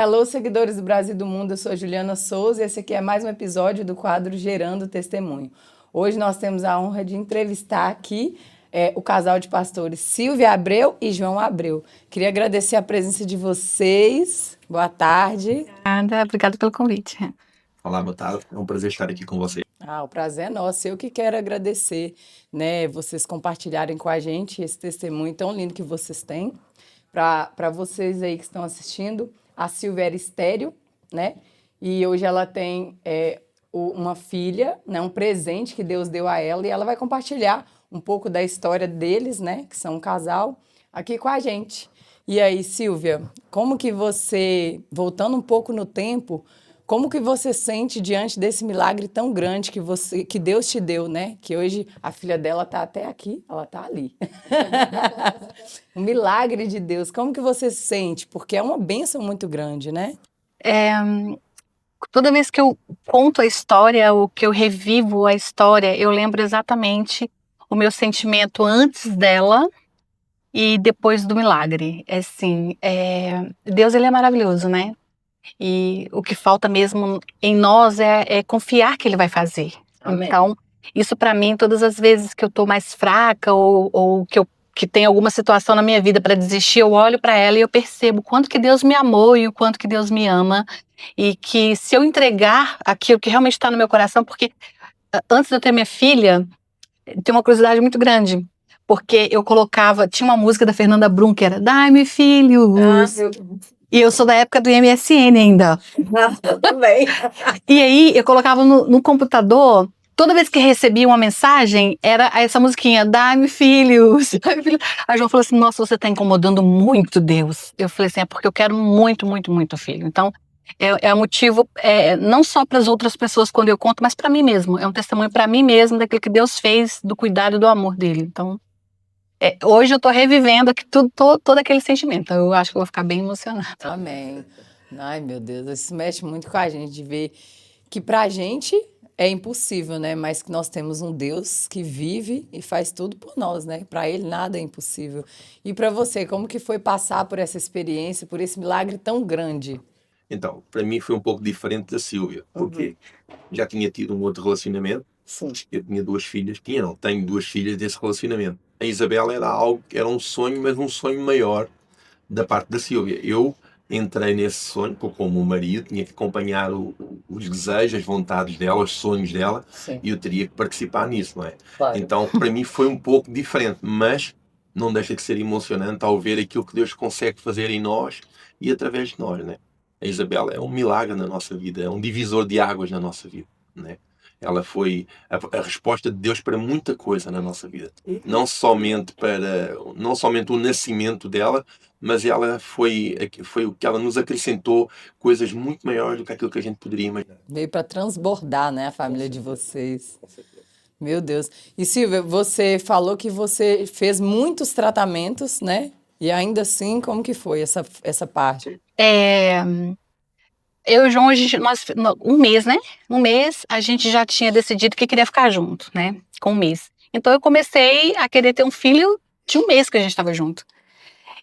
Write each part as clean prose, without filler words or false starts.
Alô, seguidores do Brasil e do Mundo, eu sou a Juliana Souza e esse aqui é mais um episódio do quadro Gerando Testemunho. Hoje nós temos a honra de entrevistar aqui o casal de pastores Silvia Abreu e João Abreu. Queria agradecer a presença de vocês. Boa tarde. Obrigada pelo convite. Olá, boa tarde. É um prazer estar aqui com você. O prazer é nosso. Eu que quero agradecer, vocês compartilharem com a gente esse testemunho tão lindo que vocês têm. Para vocês aí que estão assistindo, a Silvia era estéril, né? E hoje ela tem uma filha, né? Um presente que Deus deu a ela, e ela vai compartilhar um pouco da história deles, né? Que são um casal, aqui com a gente. E aí, Silvia, como que você, voltando um pouco no tempo, como que você sente diante desse milagre tão grande que Deus te deu, né? Que hoje a filha dela está até aqui, ela está ali. Um milagre de Deus. Como que você se sente? Porque é uma bênção muito grande, né? Toda vez que eu conto a história, ou que eu revivo a história, eu lembro exatamente o meu sentimento antes dela e depois do milagre. Deus, ele é maravilhoso, né? E o que falta mesmo em nós é confiar que ele vai fazer. Amém. Então, isso para mim, todas as vezes que eu tô mais fraca ou que tem alguma situação na minha vida para desistir, eu olho para ela e eu percebo o quanto que Deus me amou e o quanto que Deus me ama, e que se eu entregar aquilo que realmente está no meu coração, porque antes de eu ter minha filha, tem uma curiosidade muito grande, porque tinha uma música da Fernanda Brum que era Dai-me filhos. E eu sou da época do MSN ainda. Eu também. E aí eu colocava no computador, toda vez que recebia uma mensagem, era essa musiquinha, dai-me filhos. A João falou assim, nossa, você está incomodando muito Deus. Eu falei assim, é porque eu quero muito, muito, muito filho. Então, é um motivo, não só para as outras pessoas quando eu conto, mas para mim mesmo. É um testemunho para mim mesmo daquilo que Deus fez, do cuidado e do amor dele. Então, hoje eu tô revivendo aqui todo aquele sentimento. Eu acho que eu vou ficar bem emocionada. Amém. Ai, meu Deus, isso mexe muito com a gente, de ver que pra gente é impossível, né? Mas que nós temos um Deus que vive e faz tudo por nós, né? Pra ele nada é impossível. E pra você, como que foi passar por essa experiência, por esse milagre tão grande? Então, para mim foi um pouco diferente da Silvia, porque já tinha tido um outro relacionamento. Sim. Eu tinha duas filhas, tenho duas filhas desse relacionamento. A Isabela era um sonho, mas um sonho maior da parte da Silvia. Eu entrei nesse sonho, como marido, tinha que acompanhar os desejos, as vontades dela, os sonhos dela, Sim. e eu teria que participar nisso, não é? Claro. Então, para mim foi um pouco diferente, mas não deixa de ser emocionante ao ver aquilo que Deus consegue fazer em nós e através de nós, né? A Isabela é um milagre na nossa vida, é um divisor de águas na nossa vida, né? Ela foi a resposta de Deus para muita coisa na nossa vida. Não somente o nascimento dela, mas ela foi o que ela nos acrescentou, coisas muito maiores do que aquilo que a gente poderia imaginar. Veio para transbordar, né, a família de vocês. Meu Deus. E Silvia, você falou que você fez muitos tratamentos, né? E ainda assim, como que foi essa parte? Eu e o João, um mês, né? Um mês a gente já tinha decidido que queria ficar junto, né? Com um mês. Então eu comecei a querer ter um filho de um mês que a gente estava junto.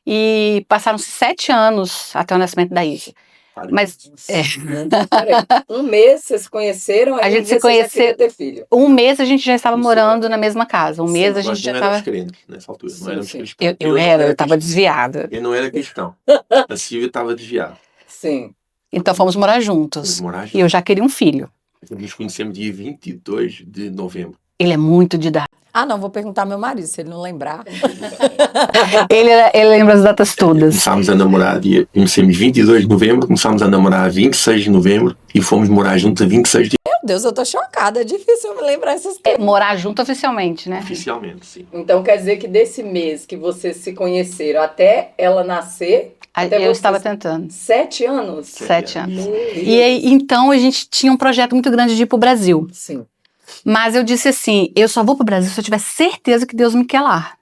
E passaram-se 7 anos até o nascimento da Isa. Mas Peraí, um mês vocês se conheceram, aí a gente se você já conheceu. queria ter filho. Um mês a gente já estava morando na mesma casa. Um mês a gente Nós já não éramos estava. crentes nessa altura, não éramos Sim. cristãos. Eu estava desviada. Eu não era cristão. A Silvia estava desviada. Sim. Então fomos morar juntos. Fomos morar juntos. E eu já queria um filho. Nos conhecemos dia 22 de novembro. Ele é muito de idade. Não, vou perguntar ao meu marido, se ele não lembrar. Ele lembra as datas todas. Começámos a namorar conhecemos 22 de novembro, começámos a namorar a 26 de novembro e fomos morar juntos a 26 de Meu Deus, eu tô chocada, é difícil eu me lembrar essas coisas. Morar junto oficialmente, né? Oficialmente, sim. Então quer dizer que desse mês que vocês se conheceram até ela nascer, Eu estava tentando. 7 anos? 7 anos. Meu Deus. E aí, então a gente tinha um projeto muito grande de ir pro Brasil. Sim. Mas eu disse assim, eu só vou pro Brasil se eu tiver certeza que Deus me quer lá.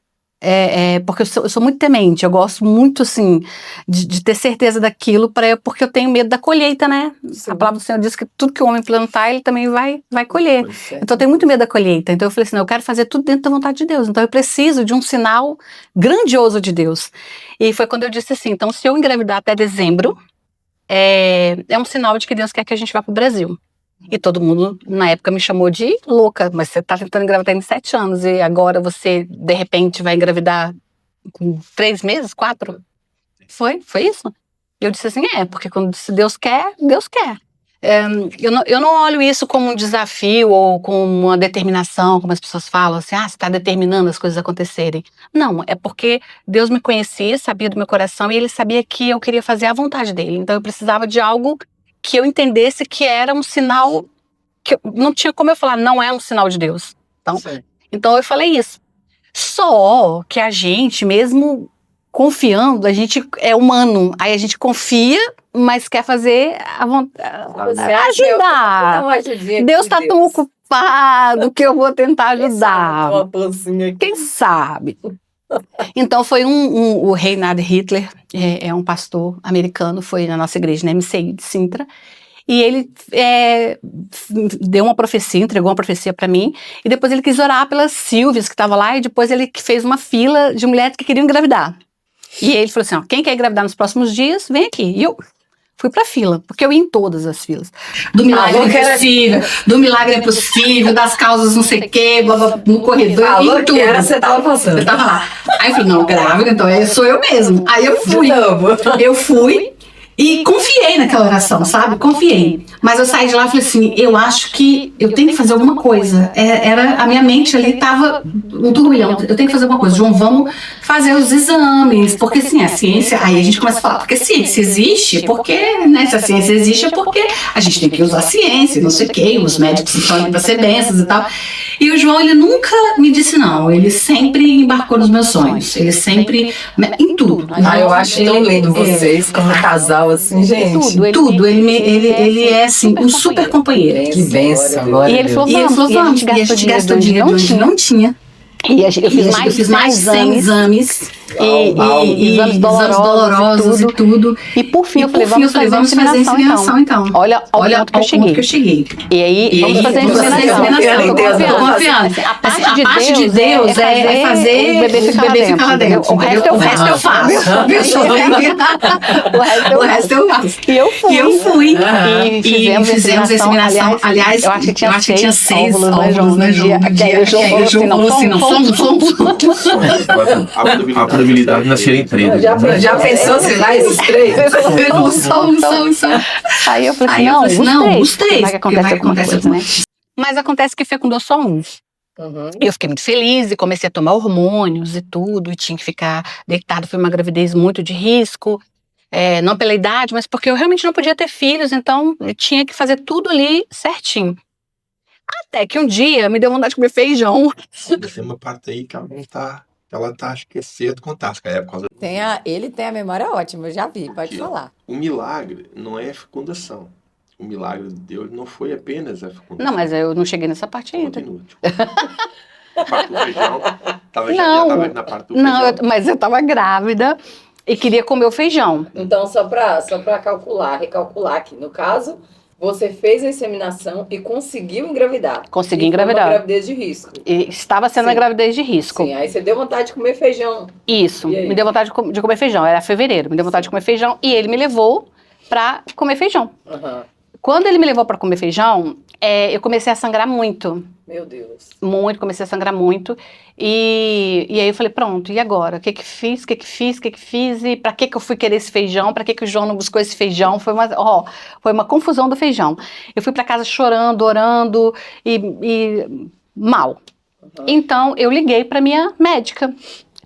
Porque eu sou muito temente, eu gosto muito, assim, de ter certeza daquilo, porque eu tenho medo da colheita, né? Sim. A palavra do Senhor diz que tudo que o homem plantar, ele também vai colher. Certo. Então eu tenho muito medo da colheita. Então eu falei assim, eu quero fazer tudo dentro da vontade de Deus. Então eu preciso de um sinal grandioso de Deus. E foi quando eu disse assim, então se eu engravidar até dezembro, é um sinal de que Deus quer que a gente vá pro Brasil. E todo mundo, na época, me chamou de louca, mas você tá tentando engravidar em 7 anos e agora você, de repente, vai engravidar com 3 meses, 4? Foi isso? Eu disse assim, porque se Deus quer, Deus quer. Eu não olho isso como um desafio ou como uma determinação, como as pessoas falam, assim, você está determinando as coisas acontecerem. Não, é porque Deus me conhecia, sabia do meu coração e Ele sabia que eu queria fazer a vontade dEle. Então eu precisava de algo que eu entendesse que era um sinal, que não tinha como eu falar, não é um sinal de Deus. Então eu falei isso. Só que a gente, mesmo confiando, a gente é humano, aí a gente confia, mas quer fazer a vontade, ajudar. Deus está tão ocupado que eu vou tentar ajudar. Uma pancinha aqui. Quem sabe? Então foi o Reinhard Hitler, é um pastor americano, foi na nossa igreja, na MCI de Sintra, e ele deu uma profecia, entregou uma profecia para mim, e depois ele quis orar pelas Silvias que estavam lá, e depois ele fez uma fila de mulheres que queriam engravidar. E ele falou assim, quem quer engravidar nos próximos dias, vem aqui. E eu fui pra fila, porque eu ia em todas as filas. Do milagre é possível, do milagre é possível, das causas não sei o quê, no corredor, em tudo. Você tava passando. Eu tava lá. Aí eu falei, não, grávida, então sou eu mesmo. Aí eu fui e confiei naquela oração, sabe? Confiei. Mas eu saí de lá e falei assim, eu acho que eu tenho que fazer alguma coisa. A minha mente ali tava um turbilhão. Eu tenho que fazer alguma coisa. João, vamos fazer os exames. Porque assim, a ciência... Aí a gente começa a falar, porque a ciência existe, porque, né? Se a ciência existe é porque a gente tem que usar a ciência, não sei o quê. Os médicos estão ali pra ser bênçãos e tal. E o João, ele nunca me disse não. Ele sempre embarcou nos meus sonhos. Ele sempre... Em tudo. Eu acho tão lindo vocês como casal, assim, gente. Tudo. Ele é, assim, um super companheiro. Que benção, glória E ele falou, vamos, e a gente gastou dinheiro onde não tinha. E eu fiz mais de 100 exames. E exames dolorosos e tudo. E por fim eu falei, vamos fazer inseminação então. Olha o ponto que eu cheguei. E aí, vamos fazer inseminação. Eu tô confiando. A parte de Deus é fazer o bebê ficar lá dentro. O resto eu faço. O resto eu faço. E eu fui. E fizemos a inseminação. Aliás, eu acho que tinha 6 óvulos, né, João? Aí o João falou assim, não, somos. A probabilidade de nascerem 3. Já pensou se vai esses 3? Somos. Aí eu falei assim, não, os 3. Vai que acontece alguma coisa, né? Mas acontece que fecundou só um. Eu fiquei muito feliz e comecei a tomar hormônios e tudo, e tinha que ficar deitada. Foi uma gravidez muito de risco, não pela idade, mas porque eu realmente não podia ter filhos, então eu tinha que fazer tudo ali certinho. Até que um dia me deu vontade de comer feijão. Tem uma parte aí que ela tá acho que é cedo contar, que é por causa... Ele tem a memória ótima, eu já vi, pode falar. O milagre não é a fecundação. O milagre de Deus não foi apenas a fecundação. Não, mas eu não cheguei nessa parte ainda. Continua. A parte do feijão, já tava na parte do feijão. Não, mas eu tava grávida e queria comer o feijão. Então, só pra recalcular aqui, no caso, você fez a inseminação e conseguiu engravidar. Consegui engravidar. Foi uma gravidez de risco. E estava sendo uma gravidez de risco. Sim, aí você deu vontade de comer feijão. Isso, me deu vontade de comer feijão. Era fevereiro, me deu vontade de comer feijão e ele me levou pra comer feijão. Quando ele me levou pra comer feijão, eu comecei a sangrar muito. Meu Deus. Comecei a sangrar muito. E aí eu falei, pronto, e agora? O que que fiz? E pra que eu fui querer esse feijão? Pra que o João não buscou esse feijão? Foi uma confusão do feijão. Eu fui pra casa chorando, orando e mal. Então, eu liguei pra minha médica.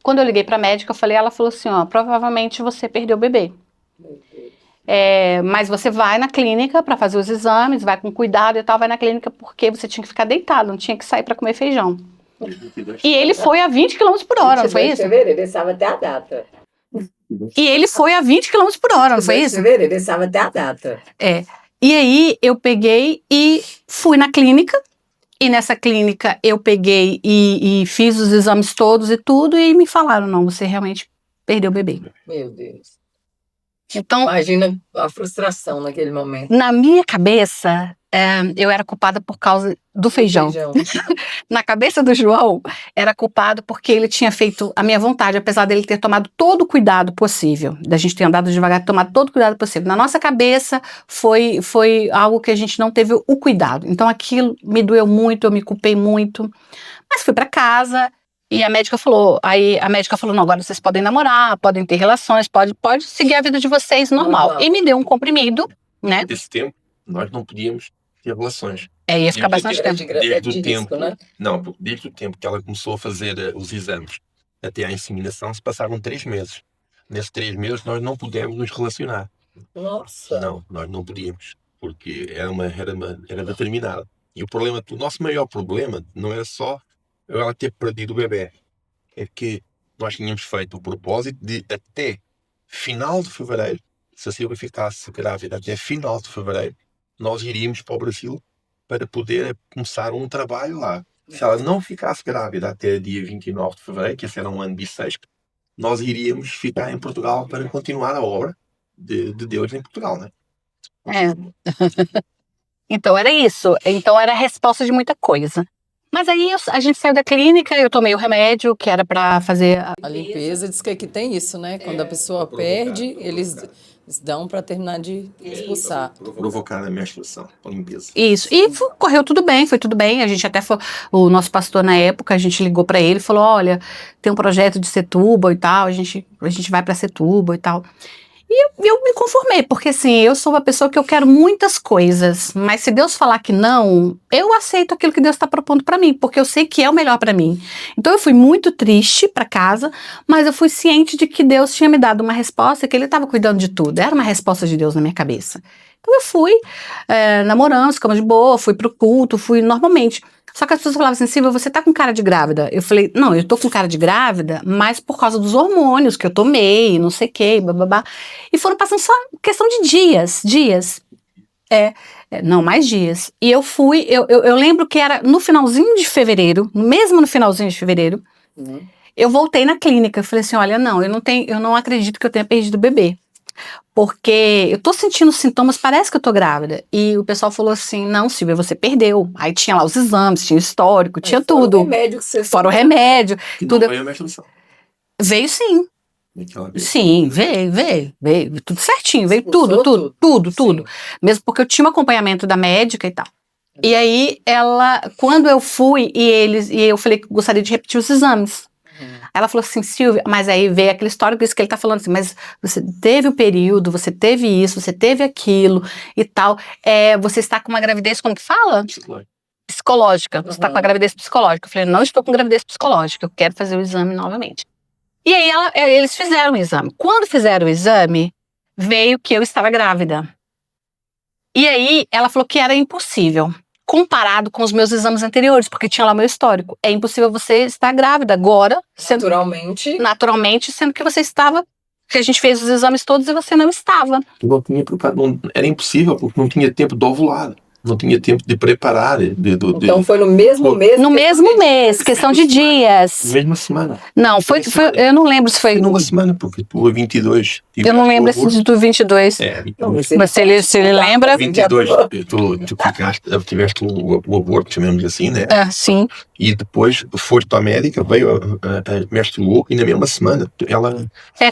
Quando eu liguei pra médica, ela falou assim, provavelmente você perdeu o bebê. Mas você vai na clínica para fazer os exames, vai com cuidado e tal, vai na clínica porque você tinha que ficar deitado, não tinha que sair para comer feijão. E ele foi a 20 km por hora, não foi isso? Fevereiro, ele sabe até a data. E ele foi a 20 km por hora, não foi isso? Fevereiro, ele sabe até a data. E aí eu peguei e fui na clínica, e nessa clínica eu peguei e fiz os exames todos e tudo, e me falaram, não, você realmente perdeu o bebê. Meu Deus. Então, imagina a frustração naquele momento. Na minha cabeça, eu era culpada por causa do feijão. Na cabeça do João, era culpado porque ele tinha feito a minha vontade, apesar dele ter tomado todo o cuidado possível, da gente ter andado devagar, tomado todo o cuidado possível. Na nossa cabeça, foi algo que a gente não teve o cuidado. Então, aquilo me doeu muito, eu me culpei muito. Mas fui pra casa e a médica falou, não, agora vocês podem namorar, podem ter relações, pode seguir a vida de vocês normal. E me deu um comprimido, né? Nesse tempo, nós não podíamos ter relações. Ia ficar bastante tempo. Desde o tempo, né? Não, desde o tempo que ela começou a fazer os exames até à inseminação, se passaram 3 meses. Nesses 3 meses nós não pudemos nos relacionar. Nossa! Não, nós não podíamos, porque era determinada. E o nosso maior problema não era só ela ter perdido o bebê, é que nós tínhamos feito o propósito de até final de fevereiro, se a Silvia ficasse grávida até final de fevereiro, nós iríamos para o Brasil para poder começar um trabalho lá. Se ela não ficasse grávida até dia 29 de fevereiro, que esse era um ano bissexto, nós iríamos ficar em Portugal para continuar a obra de Deus em Portugal, né? Então era isso. Então era a resposta de muita coisa. Mas aí a gente saiu da clínica, eu tomei o remédio que era para fazer a limpeza. Diz que aqui tem isso, né? Quando a pessoa perde, eles dão para terminar de expulsar. Provocar a menstruação, a limpeza. Isso. E correu tudo bem, foi tudo bem. A gente até foi, o nosso pastor na época, a gente ligou para ele e falou: olha, tem um projeto de Setúbal e tal, a gente vai para Setúbal e tal. E eu me conformei, porque assim, eu sou uma pessoa que eu quero muitas coisas, mas se Deus falar que não, eu aceito aquilo que Deus está propondo para mim, porque eu sei que é o melhor para mim. Então eu fui muito triste para casa, mas eu fui ciente de que Deus tinha me dado uma resposta, que Ele estava cuidando de tudo, era uma resposta de Deus na minha cabeça. Então eu fui, namorando, ficamos de boa, fui pro culto, fui normalmente. Só que as pessoas falavam assim: Silvia, você tá com cara de grávida? Eu falei: não, eu tô com cara de grávida, mas por causa dos hormônios que eu tomei, não sei o que, bababá. E foram passando só questão de dias. Não, mais dias. E eu fui, eu lembro que era no finalzinho de fevereiro, mesmo no finalzinho de fevereiro, eu voltei na clínica. Eu falei assim: olha, não, eu não acredito que eu tenha perdido o bebê. Porque eu tô sentindo sintomas, parece que eu tô grávida. E o pessoal falou assim: não, Silvia, você perdeu. Aí tinha lá os exames, tinha o histórico, tinha tudo. Fora o remédio que você Fora o remédio. Que tudo. não veio a menstruação. Veio sim. Sim, veio. Tudo certinho, veio tudo. Mesmo porque eu tinha um acompanhamento da médica e tal. E aí, quando eu fui e eu falei que gostaria de repetir os exames. Ela falou assim: Silvia, mas aí veio aquela história que ele tá falando assim, mas você teve o período, você teve isso, você teve aquilo e tal, você está com uma gravidez, como que fala? Psicológica. Você está com uma gravidez psicológica. Eu falei: não estou com gravidez psicológica, eu quero fazer o exame novamente. E aí eles fizeram o exame. Quando fizeram o exame, veio que eu estava grávida. E aí ela falou que era impossível, comparado com os meus exames anteriores, porque tinha lá meu histórico. É impossível você estar grávida agora. Naturalmente, sendo que você estava, que a gente fez os exames todos e você não estava. Era impossível, porque não tinha tempo de ovular. Não tinha tempo de preparar. Então foi no mesmo mês? No mesmo mês, questão de dias. Mesma semana. Não, foi eu não lembro se foi... Numa semana, porque tu 22... Eu não lembro esse do 22. 22. Mas se ele lembra... 22, tu tiveste o aborto, chamamos assim, né? Sim. E depois foste para a médica, veio a menstruou e na mesma semana ela...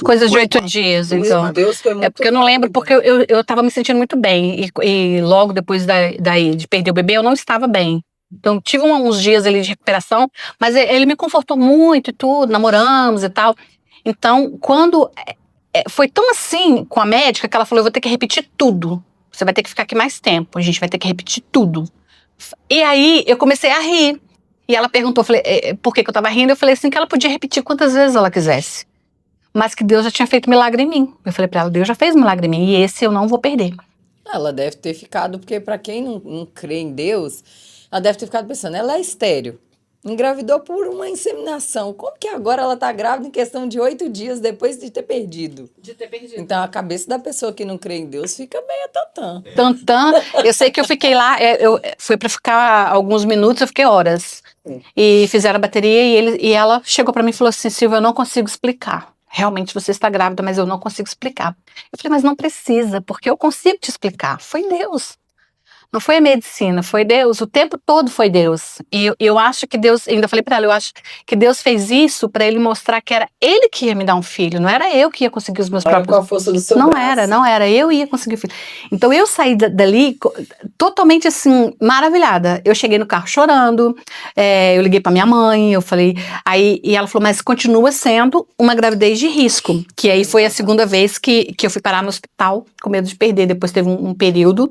coisa de 8 dias, então. Deus foi muito porque eu não lembro, porque eu tava me sentindo muito bem. E logo depois daí de perder o bebê, eu não estava bem. Então, tive uns dias ali de recuperação, mas ele me confortou muito e tudo, namoramos e tal. Então, quando... foi tão assim com a médica que ela falou: eu vou ter que repetir tudo. Você vai ter que ficar aqui mais tempo, a gente vai ter que repetir tudo. E aí, eu comecei a rir. E ela perguntou, por que eu tava rindo? Eu falei assim, que ela podia repetir quantas vezes ela quisesse. Mas que Deus já tinha feito milagre em mim. Eu falei pra ela: Deus já fez milagre em mim, e esse eu não vou perder. Ela deve ter ficado, porque para quem não crê em Deus, ela deve ter ficado pensando: ela é estéril, engravidou por uma inseminação. Como que agora ela tá grávida em questão de 8 dias depois de ter perdido? Então a cabeça da pessoa que não crê em Deus fica meio tantã. Eu sei que eu fiquei lá, eu fui pra ficar alguns minutos, eu fiquei horas. E fizeram a bateria e ela chegou pra mim e falou assim: Silvia, eu não consigo explicar. Realmente você está grávida, mas eu não consigo explicar. Eu falei: mas não precisa, porque eu consigo te explicar. Foi Deus. Não foi a medicina, foi Deus. O tempo todo foi Deus. E eu acho que Deus, ainda falei para ela, eu acho que Deus fez isso para ele mostrar que era ele que ia me dar um filho, não era eu que ia conseguir os meus Olha com próprios. a força do seu Não braço. era, não era. Eu ia conseguir o filho. Então eu saí dali totalmente assim, maravilhada. Eu cheguei no carro chorando, eu liguei pra minha mãe, eu falei. E ela falou, mas continua sendo uma gravidez de risco. Que aí foi a segunda vez que eu fui parar no hospital com medo de perder. Depois teve um período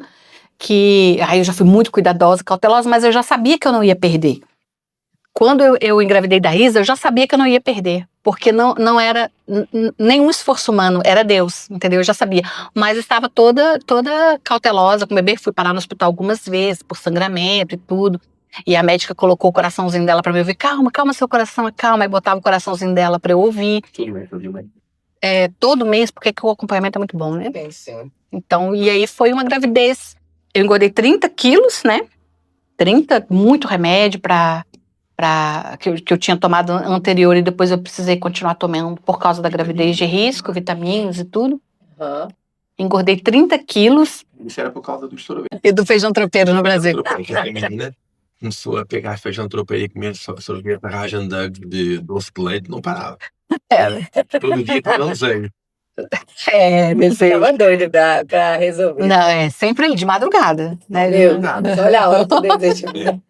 que aí eu já fui muito cuidadosa, cautelosa, mas eu já sabia que eu não ia perder. Quando eu engravidei da Isa, eu já sabia que eu não ia perder, porque não era nenhum esforço humano, era Deus, entendeu? Eu já sabia, mas estava toda cautelosa com o bebê, fui parar no hospital algumas vezes, por sangramento e tudo, e a médica colocou o coraçãozinho dela para me ouvir, calma, calma seu coração, calma, e botava o coraçãozinho dela para eu ouvir. Todo mês, porque que o acompanhamento é muito bom, né? Bem, sim. Então, e aí foi uma gravidez. Eu engordei 30 quilos, né? 30, muito remédio que eu tinha tomado anterior e depois eu precisei continuar tomando por causa da gravidez de risco, vitaminas e tudo. Aham. Engordei 30 quilos. Isso era por causa do sorvete. E do feijão tropeiro no Brasil. A menina começou a pegar feijão tropeiro e comer sorvete Rajandug de doce de leite, não parava. Todo dia com desejo. Desejo. Tava doido pra resolver. Não, sempre de madrugada, né? Meu Deus, olha a hora que o desejo.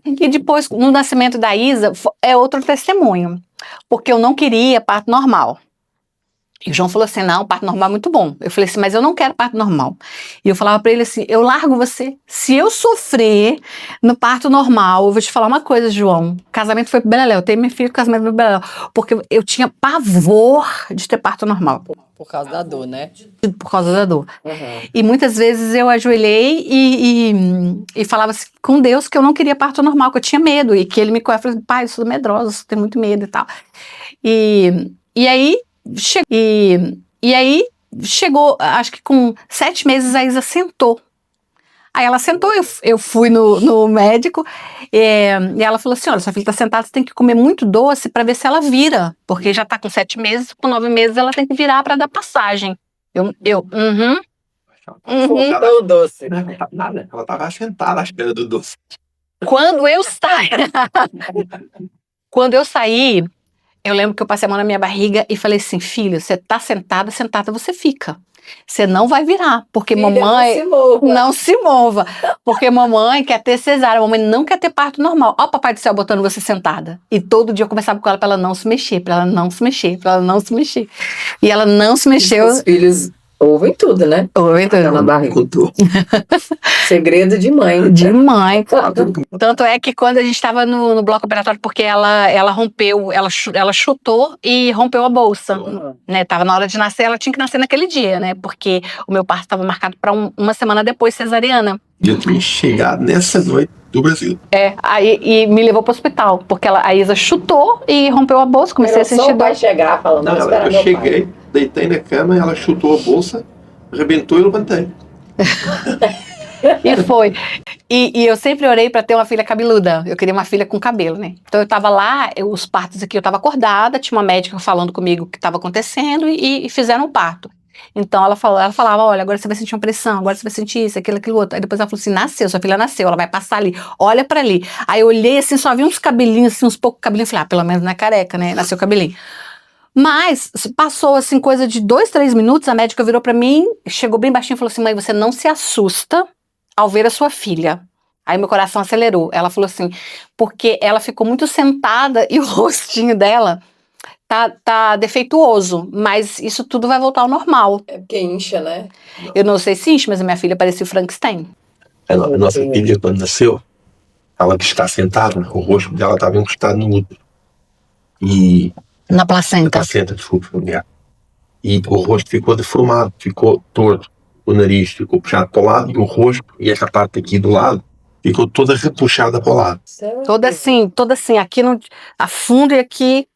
E depois, no nascimento da Isa, é outro testemunho. Porque eu não queria parto normal. E o João falou assim, não, parto normal é muito bom. Eu falei assim, mas eu não quero parto normal. E eu falava pra ele assim, eu largo você. Se eu sofrer no parto normal, eu vou te falar uma coisa, João. O casamento foi pro beleléu. Eu tenho minha filha, o casamento foi pro beleléu. Porque eu tinha pavor de ter parto normal. Por causa da dor, né? Por causa da dor. Uhum. E muitas vezes eu ajoelhei e falava assim, com Deus que eu não queria parto normal, que eu tinha medo. E que ele me conhece, eu falei, pai, eu sou medrosa, eu tenho muito medo e tal. E aí chegou, acho que com 7 meses a Isa sentou. Aí ela sentou, eu fui no médico e ela falou assim, olha, sua filha está sentada, você tem que comer muito doce para ver se ela vira, porque já está com 7 meses, com 9 meses ela tem que virar para dar passagem. O doce. Nada, ela estava sentada à espera do doce. Quando eu saí, eu lembro que eu passei a mão na minha barriga e falei assim, filho, você tá sentada você fica. Você não vai virar, porque Filha, mamãe não se mova, porque mamãe quer ter cesárea, mamãe não quer ter parto normal. Ó, papai do céu botando você sentada. E todo dia eu conversava com ela pra ela não se mexer, pra ela não se mexer, pra ela não se mexer. E ela não se mexeu. Os filhos ouvem tudo, né? Ouvem tudo. Tá na barriga. Contou. Segredo de mãe. De mãe. Tanto é que quando a gente estava no bloco operatório, porque ela rompeu, ela chutou e rompeu a bolsa, né? Tava na hora de nascer, ela tinha que nascer naquele dia, né? Porque o meu parto estava marcado para uma semana depois, cesariana. Eu tinha chegado nessa noite do Brasil. Aí me levou pro hospital, porque a Isa chutou e rompeu a bolsa, comecei a sentir Só dor. vai chegar falando, Não, eu cheguei, deitei na cama, ela chutou a bolsa, arrebentou e levantei. E foi. E eu sempre orei para ter uma filha cabeluda. Eu queria uma filha com cabelo, né? Então eu tava lá, os partos aqui, eu tava acordada, tinha uma médica falando comigo o que estava acontecendo e fizeram o parto. Então ela falava, olha, agora você vai sentir uma pressão, agora você vai sentir isso, aquilo, outro. Aí depois ela falou assim, nasceu, sua filha nasceu, ela vai passar ali, olha pra ali. Aí eu olhei assim, só vi uns cabelinhos, assim, uns poucos cabelinhos, falei, pelo menos não é careca, né? Nasceu cabelinho. Mas passou assim, coisa de 2, 3 minutos, a médica virou pra mim, chegou bem baixinho e falou assim, mãe, você não se assusta ao ver a sua filha. Aí meu coração acelerou. Ela falou assim, porque ela ficou muito sentada e o rostinho dela tá defeituoso, mas isso tudo vai voltar ao normal. É porque incha, né? Eu não sei se incha, mas a minha filha parecia o Frankenstein. A nossa filha, quando nasceu, ela que está sentada, o rosto dela estava encostado no útero. E Na placenta. placenta, desculpa, familiar. E o rosto ficou deformado, ficou torto. O nariz ficou puxado para o lado e o rosto, e essa parte aqui do lado, ficou toda repuxada para o lado. Toda assim, aqui a fundo e aqui.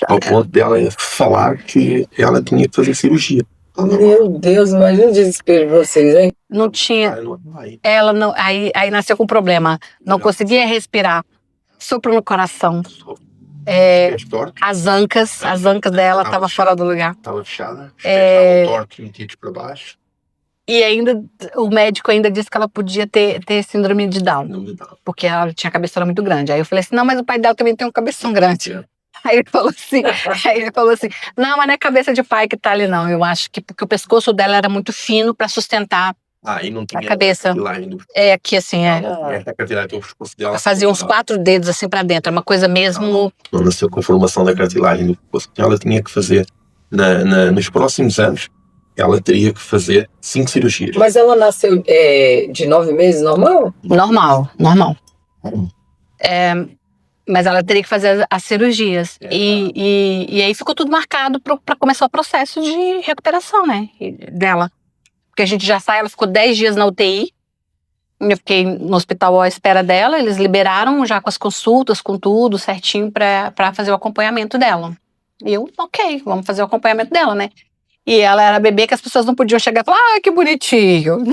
Ao ponto dela falar que ela tinha que fazer cirurgia. Meu Deus, imagina o desespero de vocês, hein? Não tinha. Aí não vai. Ela não. Aí nasceu com problema. Não conseguia respirar. Sopro no coração. As ancas dela estavam fora do lugar. Estava fechada, estavam tortos, metidos para baixo. E ainda, o médico ainda disse que ela podia ter síndrome de Down, Não me dá. porque ela tinha a cabeçona muito grande. Aí eu falei assim, não, mas o pai dela também tem um cabeção grande. Aí ele falou assim, não, mas não é cabeça de pai que tá ali não, eu acho que porque o pescoço dela era muito fino pra sustentar E não tinha a cabeça. cartilagem do É, aqui assim, essa cartilagem do pescoço dela. fazia uns 4 dedos assim pra dentro, é uma coisa mesmo... Não nasceu com formação da cartilagem do pescoço. Ela tinha que fazer, nos próximos anos, ela teria que fazer 5 cirurgias. Mas ela nasceu de 9 meses, normal? Normal. Mas ela teria que fazer as cirurgias. E aí ficou tudo marcado para começar o processo de recuperação, né? Dela. Porque a gente já sai, ela ficou 10 dias na UTI. Eu fiquei no hospital à espera dela. Eles liberaram já com as consultas, com tudo certinho para fazer o acompanhamento dela. E eu, ok, vamos fazer o acompanhamento dela, né? E ela era bebê que as pessoas não podiam chegar e falar, ah, que bonitinho.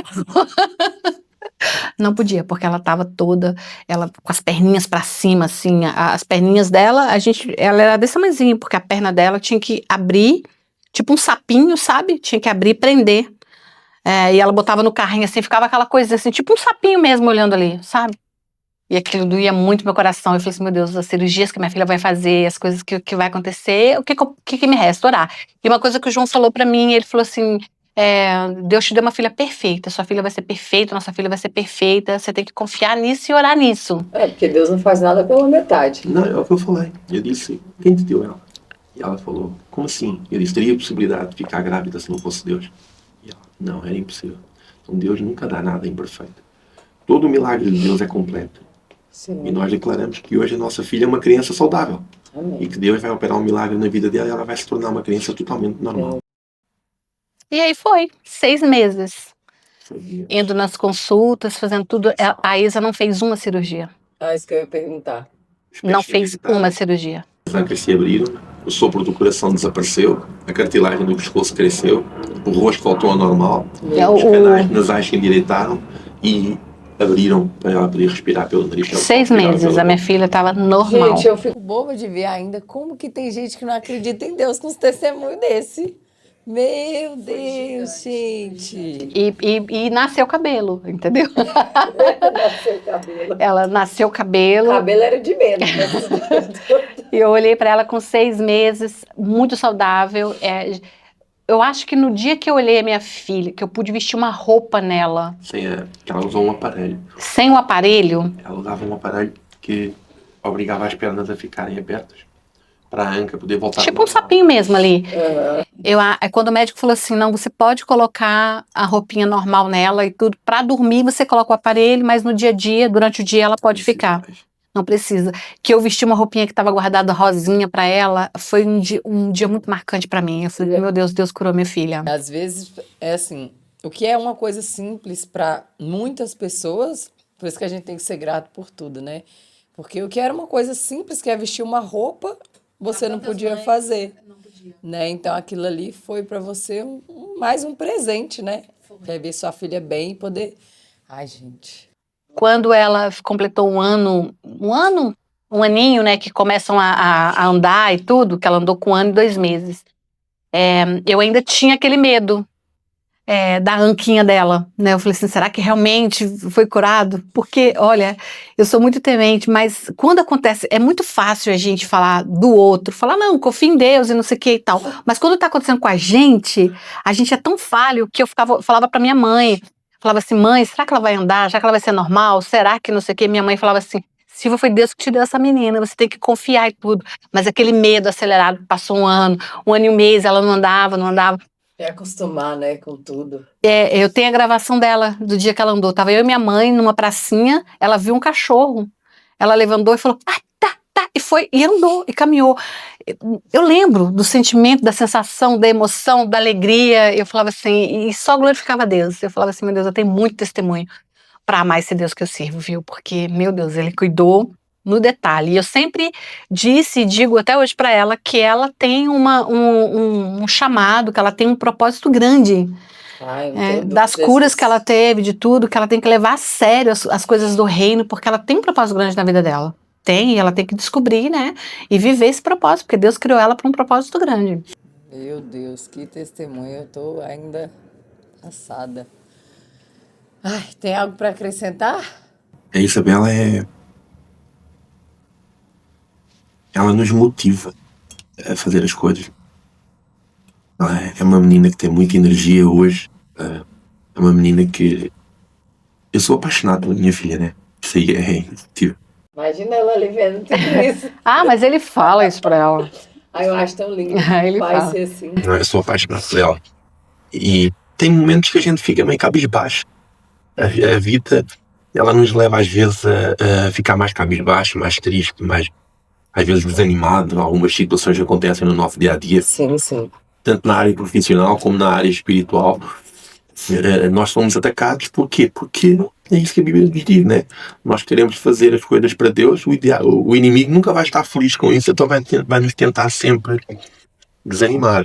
Não podia, porque ela tava toda, ela com as perninhas pra cima, assim, as perninhas dela, ela era desse tamanhozinho, porque a perna dela tinha que abrir, tipo um sapinho, sabe? Tinha que abrir e prender. E ela botava no carrinho assim, ficava aquela coisa assim, tipo um sapinho mesmo olhando ali, sabe? E aquilo doía muito meu coração. Eu falei assim, meu Deus, as cirurgias que minha filha vai fazer, as coisas que vai acontecer, o que me resta? Orar. E uma coisa que o João falou pra mim, ele falou assim, Deus te deu uma filha perfeita, sua filha vai ser perfeita, nossa filha vai ser perfeita, você tem que confiar nisso e orar nisso. Porque Deus não faz nada pela metade. Não, é o que eu falei. Eu disse, quem te deu ela? E ela falou, como assim? Eu disse, teria a possibilidade de ficar grávida se não fosse Deus? E ela, não, era impossível. Então Deus nunca dá nada imperfeito. Todo o milagre de Deus é completo. Sim. E nós declaramos que hoje a nossa filha é uma criança saudável. Amém. E que Deus vai operar um milagre na vida dela e ela vai se tornar uma criança totalmente normal. E aí foi, 6 meses. Indo nas consultas, fazendo tudo. A Isa não fez uma cirurgia. Isso que eu ia perguntar. Não fez uma cirurgia. Os âncoras se abriram, o sopro do coração desapareceu, a cartilagem do pescoço cresceu, o rosto voltou ao normal, os canais nasais se endireitaram e abriram para ela poder respirar pelo nariz. 6 meses, a minha filha estava normal. Gente, eu fico boba de ver ainda como que tem gente que não acredita em Deus com os testemunhos desse. Meu Deus, gente. E nasceu cabelo, entendeu? Nasceu cabelo. Ela nasceu cabelo. Cabelo era de menos. E eu olhei para ela com 6 meses, muito saudável. Eu acho que no dia que eu olhei a minha filha, que eu pude vestir uma roupa nela. Ela usou um aparelho. Sem o aparelho? Ela usava um aparelho que obrigava as pernas a ficarem abertas para a anca poder voltar. Tipo um sapinho mesmo ali. Quando o médico falou assim, não, você pode colocar a roupinha normal nela e tudo, para dormir você coloca o aparelho, mas no dia a dia, durante o dia ela pode ficar. Não precisa. Que eu vesti uma roupinha que estava guardada rosinha para ela, foi um dia muito marcante para mim. Eu falei, meu Deus, Deus curou minha filha. Às vezes, é assim, o que é uma coisa simples para muitas pessoas, por isso que a gente tem que ser grato por tudo, né? Porque o que era uma coisa simples, que é vestir uma roupa, você não podia fazer. Não podia. Né? Então aquilo ali foi para você mais um presente, né? Quer ver sua filha bem e poder... Ai, gente... Quando ela completou um aninho, né, que começam a andar e tudo, que ela andou com 1 ano e 2 meses, eu ainda tinha aquele medo da anquinha dela, né? Eu falei assim, será que realmente foi curado? Porque, olha, eu sou muito temente, mas quando acontece, é muito fácil a gente falar do outro, falar, não, confia em Deus e não sei o que e tal, mas quando tá acontecendo com a gente é tão falho que eu falava pra minha mãe, falava assim, mãe, será que ela vai andar? Será que ela vai ser normal? Será que não sei o quê? Minha mãe falava assim, Silva, foi Deus que te deu essa menina, você tem que confiar em tudo. Mas aquele medo acelerado, passou 1 ano e 1 mês, ela não andava. É acostumar, né, com tudo. Eu tenho a gravação dela, do dia que ela andou. Tava eu e minha mãe numa pracinha, ela viu um cachorro. Ela levantou e falou, tá, e foi, e andou, e caminhou. Eu lembro do sentimento, da sensação, da emoção, da alegria. Eu falava assim, e só glorificava a Deus. Eu falava assim, meu Deus, eu tenho muito testemunho para amar esse Deus que eu sirvo, viu? Porque, meu Deus, Ele cuidou no detalhe. E eu sempre disse e digo até hoje para ela que ela tem um chamado, que ela tem um propósito grande. Das curas que ela teve, de tudo, que ela tem que levar a sério as coisas do reino, porque ela tem um propósito grande na vida dela. Tem, e ela tem que descobrir, né? E viver esse propósito, porque Deus criou ela para um propósito grande. Meu Deus, que testemunho. Eu tô ainda... Passada. Ai, tem algo para acrescentar? A Isabela ela nos motiva a fazer as coisas. Ela é uma menina que tem muita energia hoje. É uma menina que... Eu sou apaixonado pela minha filha, né? Isso aí é indiscutível. Imagina ela ali vendo tudo isso. Ah, mas ele fala isso pra ela. Ai, eu acho tão lindo. Ele Vai fala. ser assim. Eu sou apaixonado por ela. E tem momentos que a gente fica meio cabisbaixo. A vida, ela nos leva às vezes a ficar mais cabisbaixo, mais triste, mais às vezes desanimado. Algumas situações acontecem no nosso dia a dia, Sim, sim. tanto na área profissional como na área espiritual. Nós somos atacados por quê? Porque é isso que a Bíblia nos diz, né? Nós queremos fazer as coisas para Deus, o inimigo nunca vai estar feliz com isso, então vai nos tentar sempre desanimar.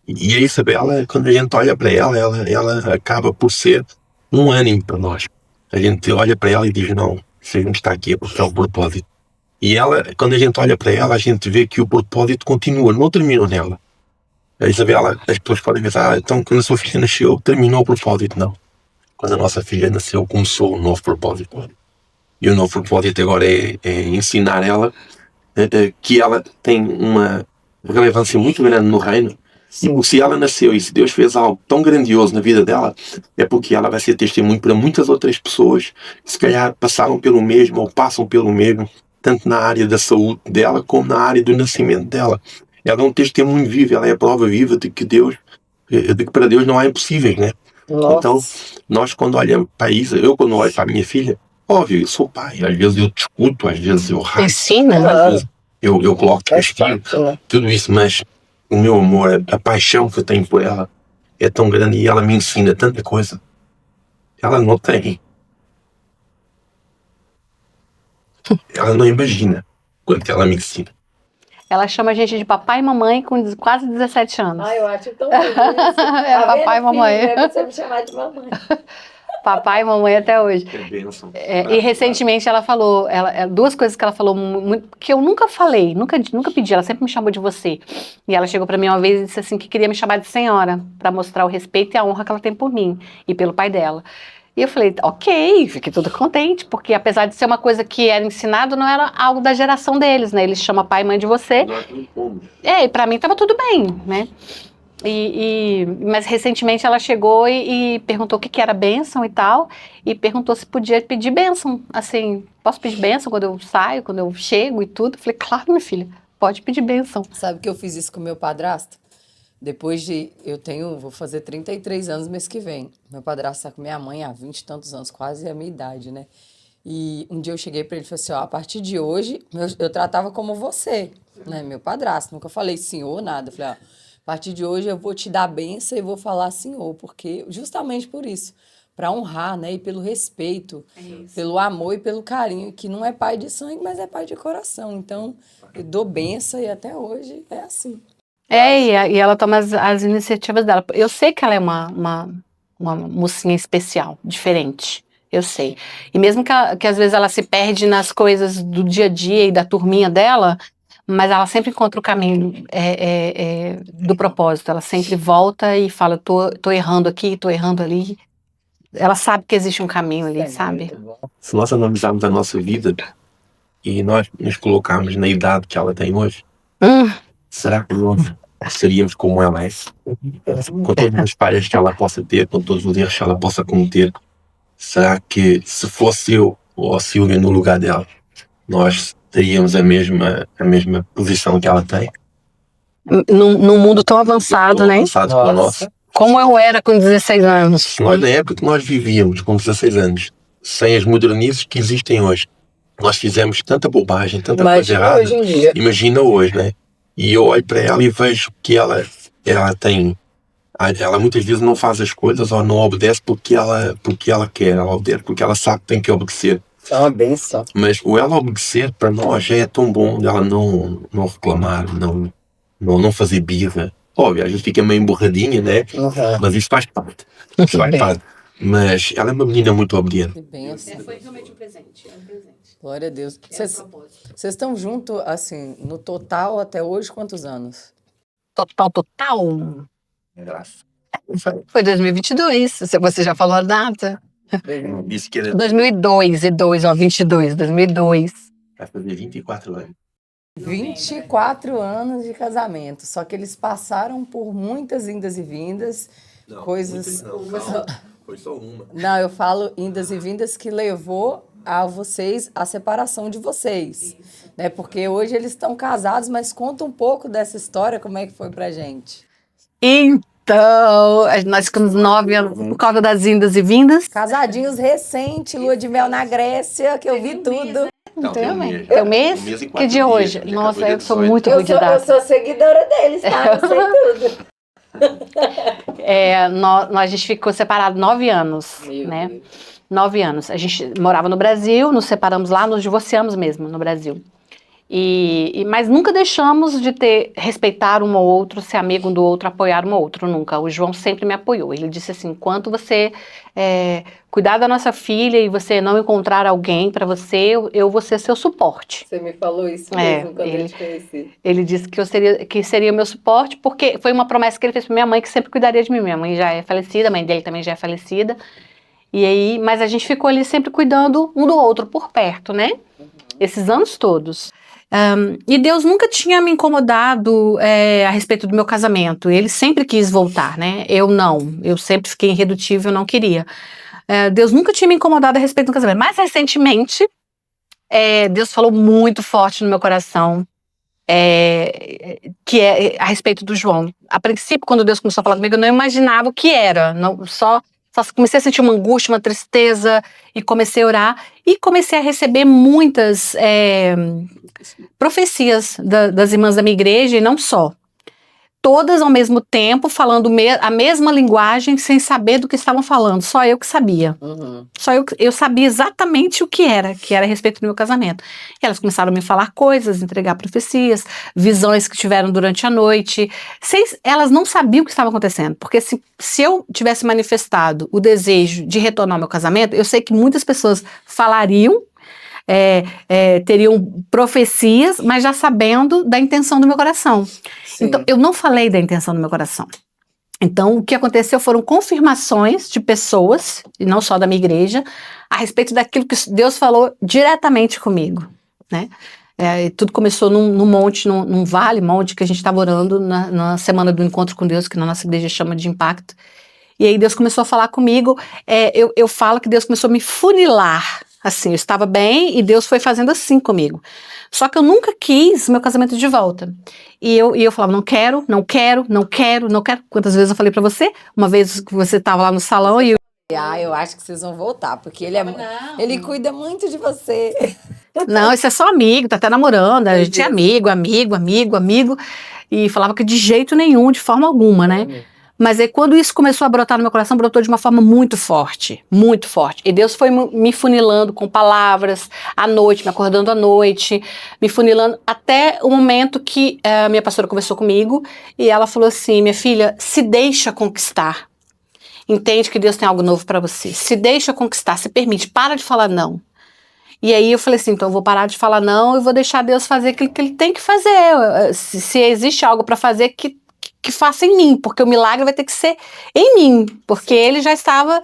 E a Isabela, quando a gente olha para ela acaba por ser um ânimo para nós. A gente olha para ela e diz, não, se a gente está aqui é porque é o propósito. E ela, quando a gente olha para ela, a gente vê que o propósito continua, não terminou nela. A Isabela, as pessoas podem pensar, então quando a sua filha nasceu, terminou o propósito. Não. Quando a nossa filha nasceu, começou um novo propósito. E o novo propósito agora é ensinar ela que ela tem uma relevância muito grande no reino. E se ela nasceu e se Deus fez algo tão grandioso na vida dela, é porque ela vai ser testemunho para muitas outras pessoas que se calhar passaram pelo mesmo ou passam pelo mesmo, tanto na área da saúde dela como na área do nascimento dela. Ela é um testemunho vivo, ela é a prova viva de que para Deus não há impossíveis, né? Nossa. Então, nós quando olhamos para isso, eu quando olho para a minha filha, óbvio, eu sou pai, às vezes eu discuto, às vezes eu raio, Ensina. às vezes eu coloco castigo, tudo isso, mas o meu amor, a paixão que eu tenho por ela é tão grande e ela me ensina tanta coisa. Ela não tem. Ela não imagina quanto ela me ensina. Ela chama a gente de papai e mamãe com quase 17 anos. Ai, eu acho tão lindo isso. É papai e mamãe. Filho, né? Você me chamar de mamãe. Papai e mamãe até hoje. É bênção. E recentemente ela falou, duas coisas que ela falou que eu nunca falei, nunca pedi, ela sempre me chamou de você. E ela chegou pra mim uma vez e disse assim que queria me chamar de senhora, pra mostrar o respeito e a honra que ela tem por mim e pelo pai dela. E eu falei, ok, fiquei toda contente, porque apesar de ser uma coisa que era ensinado, não era algo da geração deles, né? Eles chamam pai e mãe de você. E pra mim tava tudo bem, né? Mas recentemente ela chegou e perguntou o que era bênção e tal, e perguntou se podia pedir bênção, assim, posso pedir bênção quando eu saio, quando eu chego e tudo? Eu falei, claro, minha filha, pode pedir bênção. Sabe que eu fiz isso com meu padrasto? Depois de, vou fazer 33 anos mês que vem. Meu padrasto tá com minha mãe há 20 e tantos anos, quase a minha idade, né? E um dia eu cheguei pra ele e falei assim, ó, a partir de hoje, eu tratava como você, né? Meu padrasto, nunca falei senhor, nada. Eu falei, ó, a partir de hoje eu vou te dar bênção e vou falar senhor, porque justamente por isso, para honrar, né? E pelo respeito, pelo amor e pelo carinho, que não é pai de sangue, mas é pai de coração. Então, eu dou bênção e até hoje é assim. E ela toma as iniciativas dela. Eu sei que ela é uma mocinha especial, diferente. Eu sei. E mesmo que às vezes ela se perde nas coisas do dia a dia e da turminha dela, mas ela sempre encontra o caminho do propósito. Ela sempre volta e fala, tô errando aqui, tô errando ali. Ela sabe que existe um caminho ali, sabe? Se nós analisarmos a nossa vida e nós nos colocarmos na idade que ela tem hoje, será que nós seríamos como ela é? Com todas as falhas que ela possa ter, com todos os erros que ela possa cometer, será que se fosse eu ou a Silvia no lugar dela, nós teríamos a mesma posição que ela tem? Num mundo tão avançado, né? Avançado como o nosso. Como eu era com 16 anos. Nós, na época que nós vivíamos, com 16 anos, sem as modernizes que existem hoje, nós fizemos tanta bobagem, tanta coisa errada. Hoje em dia. Imagina hoje, né? E eu olho para ela e vejo que ela tem... Ela muitas vezes não faz as coisas ou não obedece porque ela quer. Ela obedece porque ela sabe que tem que obedecer. É uma benção. Mas o ela obedecer, para nós, já é tão bom dela não reclamar, não fazer birra. Óbvio, a gente fica meio emborradinha, né? Mas isso faz parte. Isso faz parte. Mas ela é uma menina muito obediente. Que benção. Foi realmente um presente. Glória a Deus. Vocês estão juntos, assim, no total até hoje, quantos anos? Total. Graças. Foi 2022, você já falou a data. Disse que era 2002, 2002. vai fazer 24 anos. 24 anos de casamento, só que eles passaram por muitas indas e vindas, Não, coisas... muitas não, calma. Foi só uma. Não, eu falo indas e vindas que levou a vocês a separação de vocês, né? Porque hoje eles estão casados, mas conta um pouco dessa história, como é que foi pra gente. Então, nós ficamos 9 anos por causa das indas e vindas. Casadinhos recente, lua de mel na Grécia, que eu vi tudo. Não, tem um mês. Tem um mês? e Que 4 dia dias, hoje? dia Nossa, 14, eu sou 18. muito ruim de data. sou seguidora deles, tá? Eu sei tudo. A gente ficou separado 9 anos, né? Deus. 9 anos. A gente morava no Brasil, nos separamos lá, nos divorciamos mesmo no Brasil. Mas nunca deixamos de respeitar um ao outro, ser amigo um do outro, apoiar um ao outro, nunca. O João sempre me apoiou. Ele disse assim, enquanto você cuidar da nossa filha e você não encontrar alguém para você, eu vou ser seu suporte. Você me falou isso mesmo quando eu te conheci. Ele disse que seria meu suporte, porque foi uma promessa que ele fez para minha mãe, que sempre cuidaria de mim. Minha mãe já é falecida, a mãe dele também já é falecida. Mas a gente ficou ali sempre cuidando um do outro, por perto, né? Esses anos todos. E Deus nunca tinha me incomodado a respeito do meu casamento. Ele sempre quis voltar, né? Eu não. Eu sempre fiquei irredutível, não queria. Deus nunca tinha me incomodado a respeito do casamento. Mas recentemente, Deus falou muito forte no meu coração, que é a respeito do João. A princípio, quando Deus começou a falar comigo, eu não imaginava o que era. Só comecei a sentir uma angústia, uma tristeza, e comecei a orar. E comecei a receber muitas profecias das irmãs da minha igreja, e não só. Todas ao mesmo tempo, falando a mesma linguagem, sem saber do que estavam falando. Só eu que sabia. Só eu sabia exatamente o que era a respeito do meu casamento. E elas começaram a me falar coisas, entregar profecias, visões que tiveram durante a noite. Elas não sabiam o que estava acontecendo. Porque se eu tivesse manifestado o desejo de retornar ao meu casamento, eu sei que muitas pessoas falariam, teriam profecias, mas já sabendo da intenção do meu coração. Sim. Então, eu não falei da intenção do meu coração. Então, o que aconteceu foram confirmações de pessoas, e não só da minha igreja, a respeito daquilo que Deus falou diretamente comigo, né? Tudo começou num monte, num monte que a gente estava orando na semana do encontro com Deus, que na nossa igreja chama de impacto. E aí Deus começou a falar comigo, eu falo que Deus começou a me funilar. Assim, eu estava bem e Deus foi fazendo assim comigo. Só que eu nunca quis meu casamento de volta. E eu falava, não quero. Quantas vezes eu falei pra você? Uma vez que você estava lá no salão e eu acho que vocês vão voltar, porque ele cuida muito de você. Não, isso é só amigo, tá até namorando. A gente é amigo. E falava que de jeito nenhum, de forma alguma, né? Mas aí quando isso começou a brotar no meu coração, brotou de uma forma muito forte, muito forte. E Deus foi me funilando com palavras à noite, me acordando à noite, me funilando até o momento que a minha pastora conversou comigo e ela falou assim, minha filha, se deixa conquistar. Entende que Deus tem algo novo para você. Se deixa conquistar, se permite, para de falar não. E aí eu falei assim, então eu vou parar de falar não e vou deixar Deus fazer aquilo que Ele tem que fazer. Se existe algo para fazer, que faça em mim, porque o milagre vai ter que ser em mim, porque ele já estava,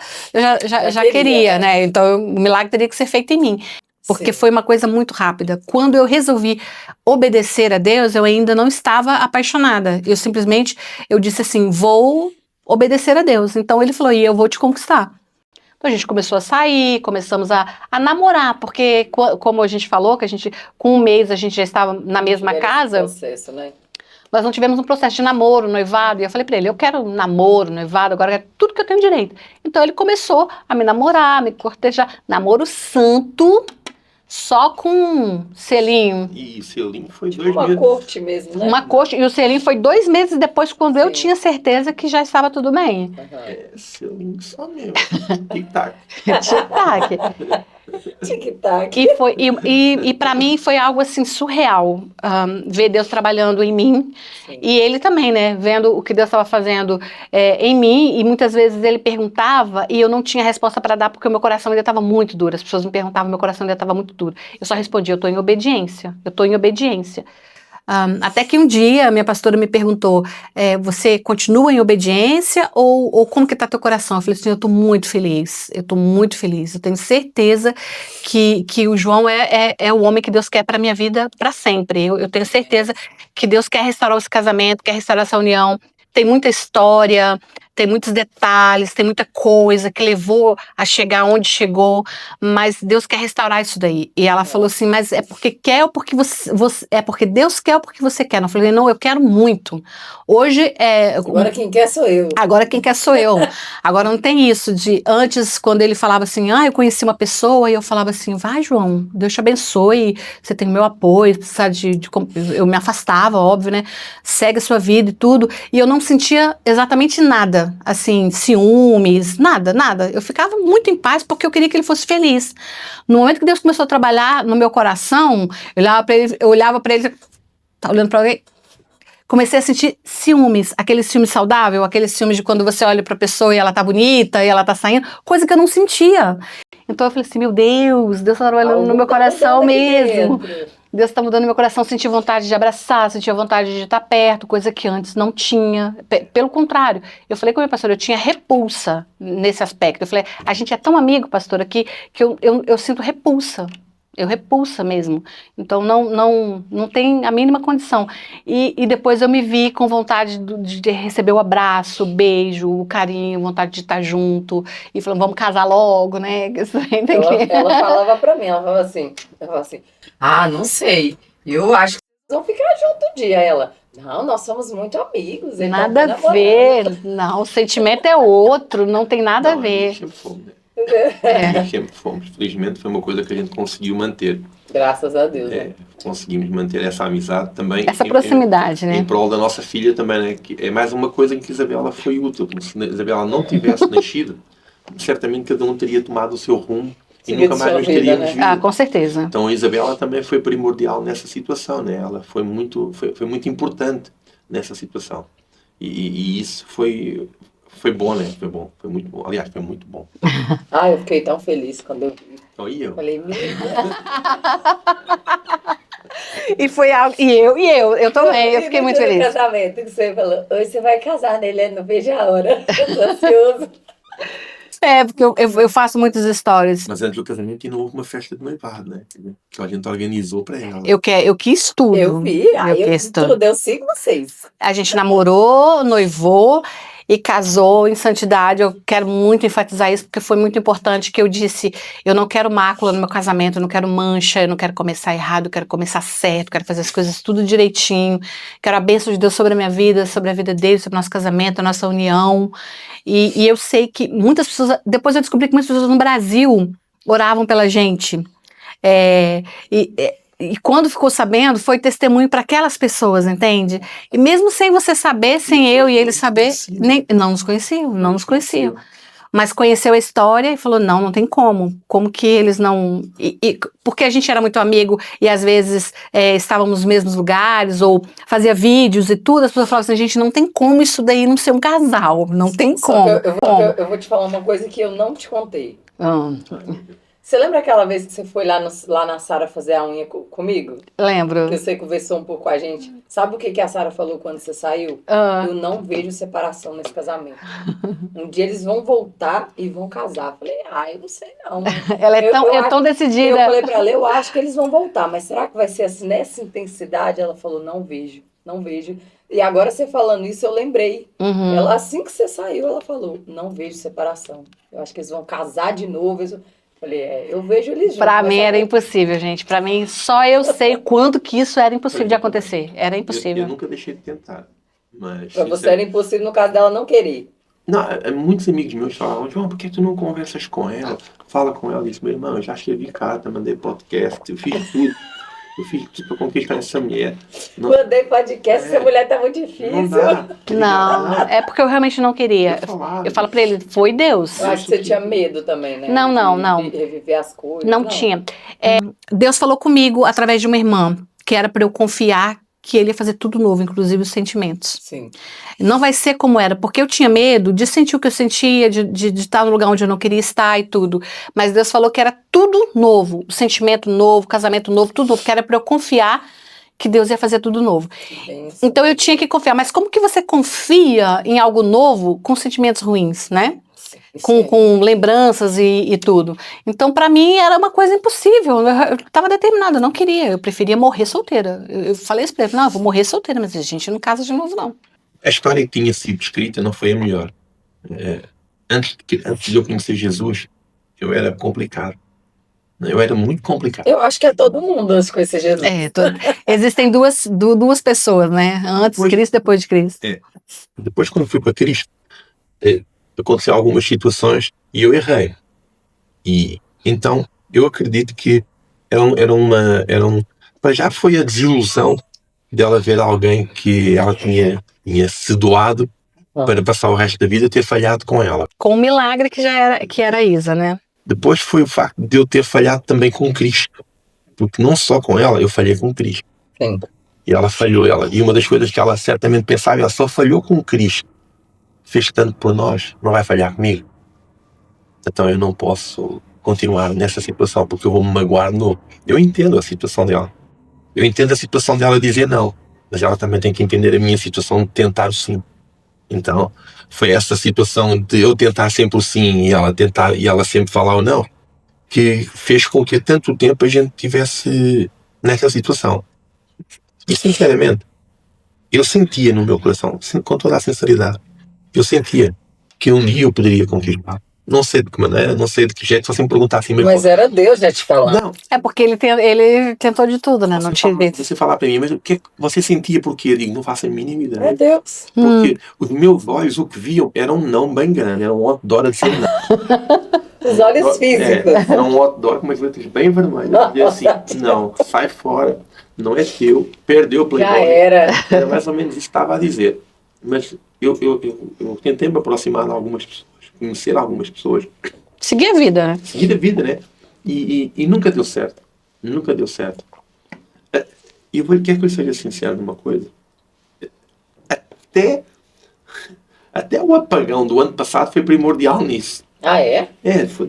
já queria, né? Então o milagre teria que ser feito em mim, porque foi uma coisa muito rápida. Quando eu resolvi obedecer a Deus, eu ainda não estava apaixonada. Eu disse assim, vou obedecer a Deus. Então ele falou, e eu vou te conquistar. Então a gente começou a sair, começamos a namorar, porque como a gente falou, que com um mês a gente já estava na mesma casa. Processo, né? Nós não tivemos um processo de namoro, noivado, e eu falei pra ele, eu quero namoro, noivado, agora eu quero tudo que eu tenho direito. Então ele começou a me namorar, me cortejar, namoro santo, só com selinho. E o selinho foi 2 meses. Uma corte mesmo, né? Uma corte, e o selinho foi 2 meses depois, quando eu tinha certeza que já estava tudo bem. Selinho só mesmo. Tic-tac. Tic-tac. Tic-tac. E para mim foi algo assim surreal, ver Deus trabalhando em mim. Sim. E ele também, né, vendo o que Deus estava fazendo em mim, e muitas vezes ele perguntava e eu não tinha resposta para dar porque o meu coração ainda estava muito duro. As pessoas me perguntavam, meu coração ainda estava muito duro. Eu só respondia, eu estou em obediência. Até que um dia a minha pastora me perguntou, você continua em obediência ou como que tá teu coração? Eu falei assim, eu tô muito feliz, eu tenho certeza que o João é o homem que Deus quer para minha vida para sempre, eu tenho certeza que Deus quer restaurar esse casamento, quer restaurar essa união, tem muita história, tem muitos detalhes, tem muita coisa que levou a chegar onde chegou, mas Deus quer restaurar isso daí. E ela falou assim, mas é porque quer ou porque é porque Deus quer ou porque você quer? Eu falei, não, eu quero muito. Hoje Agora quem quer sou eu. Agora quem quer sou eu. Agora não tem isso de antes, quando ele falava assim, eu conheci uma pessoa, e eu falava assim, vai, João, Deus te abençoe, você tem meu apoio, precisa eu me afastava, óbvio, né? Segue a sua vida e tudo. E eu não sentia exatamente nada, assim, ciúmes, nada. Eu ficava muito em paz porque eu queria que ele fosse feliz. No momento que Deus começou a trabalhar no meu coração, eu olhava pra ele, tá olhando pra alguém? Comecei a sentir ciúmes, aquele ciúme saudável, aquele ciúme de quando você olha pra pessoa e ela tá bonita e ela tá saindo, coisa que eu não sentia. Então eu falei assim, meu Deus tá trabalhando no meu coração mesmo. Deus tá mudando meu coração, senti vontade de abraçar, senti a vontade de estar perto, coisa que antes não tinha. Pelo contrário, eu falei com a minha pastora, eu tinha repulsa nesse aspecto. Eu falei, a gente é tão amigo, pastora, que eu sinto repulsa. Eu repulsa mesmo. Então não tem a mínima condição. E depois eu me vi com vontade de receber o abraço, o beijo, o carinho, vontade de estar junto. E falando, vamos casar logo, né? Ela falava pra mim, ela falava assim, não sei, eu acho que vocês vão ficar junto um dia. Ela, não, nós somos muito amigos. Nada a ver. Não, o sentimento é outro, não tem nada a ver. Sempre fomos. Felizmente foi uma coisa que a gente conseguiu manter. Graças a Deus. Conseguimos manter essa amizade também. Essa proximidade, né? Em prol da nossa filha também, né? Que é mais uma coisa em que Isabela foi útil. Como se Isabela não tivesse nascido, certamente cada um teria tomado o seu rumo e nunca mais nos teríamos visto. Com certeza. Então a Isabela também foi primordial nessa situação, né? Ela foi muito importante nessa situação. E isso foi bom, né? Foi muito bom. Aliás, foi muito bom. Eu fiquei tão feliz quando eu vi. Eu falei, meu Deus. E foi algo. Eu também, eu fiquei muito feliz. No casamento, que você falou, hoje você vai casar nele, não vejo a hora. Eu tô ansioso. Porque eu faço muitas histórias. Mas antes do casamento não houve uma festa de noivado, né? Que a gente organizou pra ela. Eu quis tudo. Eu vi, eu sigo vocês. A gente namorou, noivou e casou em santidade. Eu quero muito enfatizar isso, porque foi muito importante que eu disse, eu não quero mácula no meu casamento, eu não quero mancha, eu não quero começar errado, eu quero começar certo, quero fazer as coisas tudo direitinho, quero a bênção de Deus sobre a minha vida, sobre a vida dele, sobre o nosso casamento, a nossa união. E eu sei que muitas pessoas, depois eu descobri que muitas pessoas no Brasil oravam pela gente. E quando ficou sabendo, foi testemunho para aquelas pessoas, entende? E mesmo sem você saber, sem eu e ele saber, não nos conheciam. Mas conheceu a história e falou, não tem como que eles não... porque a gente era muito amigo e às vezes estávamos nos mesmos lugares ou fazia vídeos e tudo, as pessoas falavam assim, gente, não tem como isso daí não ser um casal, não tem como. Eu vou te falar uma coisa que eu não te contei. Você lembra aquela vez que você foi lá na Sara fazer a unha comigo? Lembro. Que você conversou um pouco com a gente. Sabe o que a Sara falou quando você saiu? Eu não vejo separação nesse casamento. Um dia eles vão voltar e vão casar. Eu falei, eu não sei não. Ela é tão decidida. Eu falei pra ela, eu acho que eles vão voltar, mas será que vai ser assim, nessa intensidade? Ela falou, não vejo. E agora você falando isso, eu lembrei. Ela, assim que você saiu, ela falou, não vejo separação. Eu acho que eles vão casar de novo. Falei, eu vejo eles juntos. Pra mim era impossível, gente. Pra mim, só eu sei quanto que isso era impossível de acontecer. Era impossível. Eu nunca deixei de tentar. Mas pra você era impossível no caso dela não querer. Não, muitos amigos meus falavam, João, por que tu não conversas com ela? Fala com ela. Eu disse, meu irmão, eu já escrevi carta, mandei podcast, eu fiz tudo. Eu fiz tudo pra conquistar essa mulher. Mandei podcast, essa mulher tá muito difícil. Não, é porque eu realmente não queria. Eu falo pra ele, foi Deus. Eu acho que você tinha medo também, né? Não. De reviver as coisas. Não tinha. Deus falou comigo através de uma irmã, que era pra eu confiar que ele ia fazer tudo novo, inclusive os sentimentos. Sim. Não vai ser como era, porque eu tinha medo de sentir o que eu sentia, de estar no lugar onde eu não queria estar e tudo. Mas Deus falou que era tudo novo, o sentimento novo, o casamento novo, tudo novo, que era para eu confiar que Deus ia fazer tudo novo. Bem, Então eu tinha que confiar. Mas como que você confia em algo novo com sentimentos ruins, né? Com lembranças e tudo. Então, pra mim, era uma coisa impossível. Eu tava determinada, eu não queria. Eu preferia morrer solteira. Eu falei isso pra ele, não, eu vou morrer solteira, mas a gente não casa de novo, não. A história que tinha sido escrita não foi a melhor. Antes de eu conhecer Jesus, eu era complicado. Eu era muito complicado. Eu acho que é todo mundo antes de conhecer Jesus. Existem duas pessoas, né? Antes de Cristo e depois de Cristo. Depois, quando eu fui para Cristo, aconteceram algumas situações e eu errei. E então eu acredito que já foi a desilusão dela ver alguém que ela tinha se doado para passar o resto da vida, ter falhado com ela. Com o milagre que era a Isa, né? Depois foi o facto de eu ter falhado também com Cristo. Porque não só com ela, eu falhei com Cristo. Sim. E ela falhou. E uma das coisas que ela certamente pensava, ela só falhou com Cristo. Fez tanto por nós, não vai falhar comigo. Então eu não posso continuar nessa situação, porque eu vou me magoar de novo. Eu entendo a situação dela. Eu entendo a situação dela dizer não. Mas ela também tem que entender a minha situação de tentar o sim. Então, foi essa situação de eu tentar sempre o sim e ela sempre falar o não, que fez com que há tanto tempo a gente estivesse nessa situação. E sinceramente, eu sentia no meu coração, com toda a sinceridade, eu sentia que um dia eu poderia conquistar. Não sei de que maneira, não sei de que jeito, só se me perguntasse. Mas era Deus já te falando. Não. É porque ele tentou de tudo, né? Não tinha jeito. Você falar para mim, mas o que você sentia por quê? Eu digo, não faço a mínima ideia. É Deus. Porque os meus olhos, o que viam, era um não bem grande, era um outdoor de ser não. Os olhos físicos. Era um outdoor com umas letras bem vermelhas. Eu dizia assim, não, sai fora, não é teu, perdeu o Playboy. Já era. Era mais ou menos isso que estava a dizer. Mas eu tentei me aproximar de algumas pessoas, conhecer algumas pessoas. Seguir a vida, né? Seguir a vida, né? E nunca deu certo. Nunca deu certo. E eu quero que eu seja sincero numa coisa. Até o apagão do ano passado foi primordial nisso. Ah, é?